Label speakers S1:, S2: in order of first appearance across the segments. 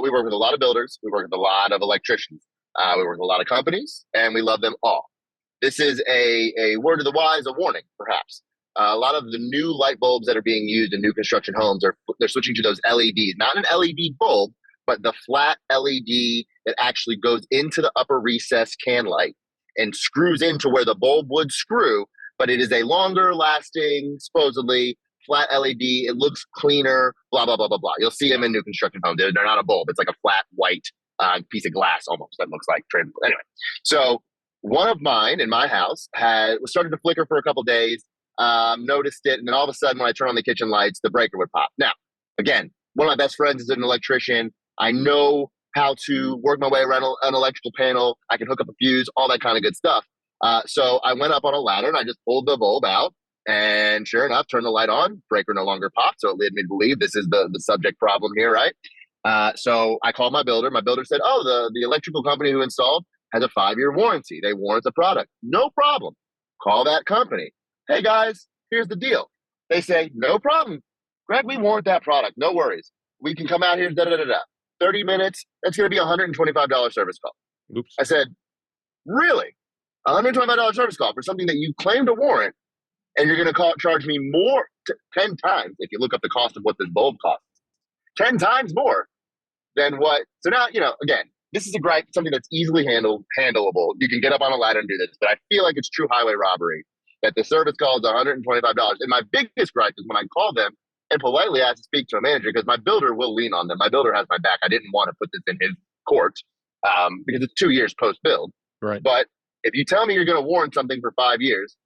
S1: We work with a lot of builders. We work with a lot of electricians. We work with a lot of companies, and we love them all. This is a word of the wise, a warning, perhaps. A lot of the new light bulbs that are being used in new construction homes they're switching to those LEDs, not an LED bulb, but the flat LED that actually goes into the upper recess can light and screws into where the bulb would screw, but it is a longer lasting, supposedly flat LED. It looks cleaner, blah, blah, blah, blah, blah. You'll see them in new construction homes. They're not a bulb. It's like a flat white piece of glass almost that looks like transparent. Anyway, so one of mine in my house was started to flicker for a couple days, noticed it, and then all of a sudden when I turn on the kitchen lights, the breaker would pop. Now, again, one of my best friends is an electrician. I know how to work my way around an electrical panel. I can hook up a fuse, all that kind of good stuff. So I went up on a ladder and I just pulled the bulb out, and sure enough, turned the light on, breaker no longer popped. So it led me to believe this is the subject problem here, right? So I called my builder. My builder said, oh, the electrical company who installed has a 5-year warranty. They warrant the product. No problem. Call that company. Hey guys, here's the deal. They say, no problem. Greg, we warrant that product. No worries. We can come out here, 30 minutes. That's going to be a $125 service call.
S2: Oops.
S1: I said, really? $125 service call for something that you claim to warrant, and you're going to charge me more, 10 times, if you look up the cost of what this bulb costs, 10 times more than what. So now, again, this is something that's easily handleable. You can get up on a ladder and do this, but I feel like it's true highway robbery that the service call is $125. And my biggest gripe is when I call them and politely ask to speak to a manager, because my builder will lean on them. My builder has my back. I didn't want to put this in his court because it's 2 years post-build.
S2: Right.
S1: But if you tell me you're going to warrant something for 5 years,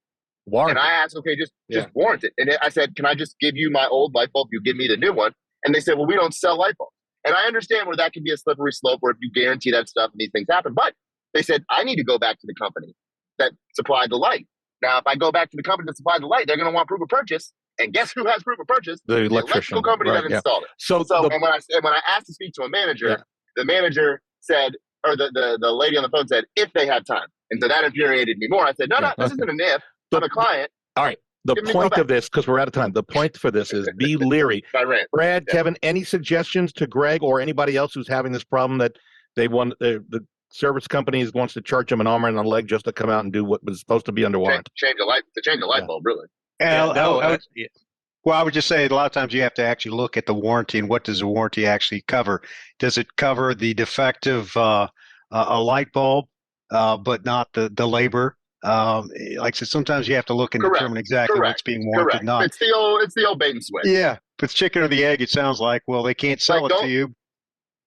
S1: and I asked, okay, just warrant it. And I said, can I just give you my old light bulb? You give me the new one. And they said, well, we don't sell light bulbs. And I understand where that can be a slippery slope where if you guarantee that stuff and these things happen. But they said, I need to go back to the company that supplied the light. Now, if I go back to the company that supplied the light, they're going to want proof of purchase. And guess who has proof of purchase?
S2: The
S1: electrical company that installed it.
S2: So
S1: and when I asked to speak to a manager, the manager said, or the lady on the phone said, if they had time. And so that infuriated me more. I said, no, this isn't an if. I'm a client.
S2: All right. The point of this, because we're out of time, the point for this is be leery. Brad, Kevin, any suggestions to Greg or anybody else who's having this problem that they want the service companies wants to charge them an arm and a leg just to come out and do what was supposed to be under warranty?
S1: Change the light bulb, really.
S3: Well, I would just say a lot of times you have to actually look at the warranty and what does the warranty actually cover. Does it cover the defective a light bulb, but not the labor? Like I said, sometimes you have to look and determine exactly what's being warranted. Not.
S1: It's the old bait and switch.
S3: Yeah, if it's chicken or the egg, it sounds like. Well, they can't sell it to you.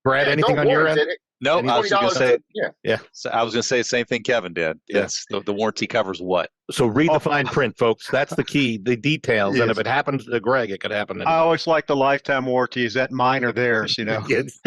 S2: Brad, anything on your end?
S4: No, I was going to say.
S1: Yeah.
S4: So I was going to say the same thing Kevin did. Yes, the warranty covers what?
S2: So read the fine print, folks. That's the key, the details. Yes. And if it happens to Greg, it could happen to
S3: I always like the lifetime warranty. Is that mine or theirs?
S2: Yes.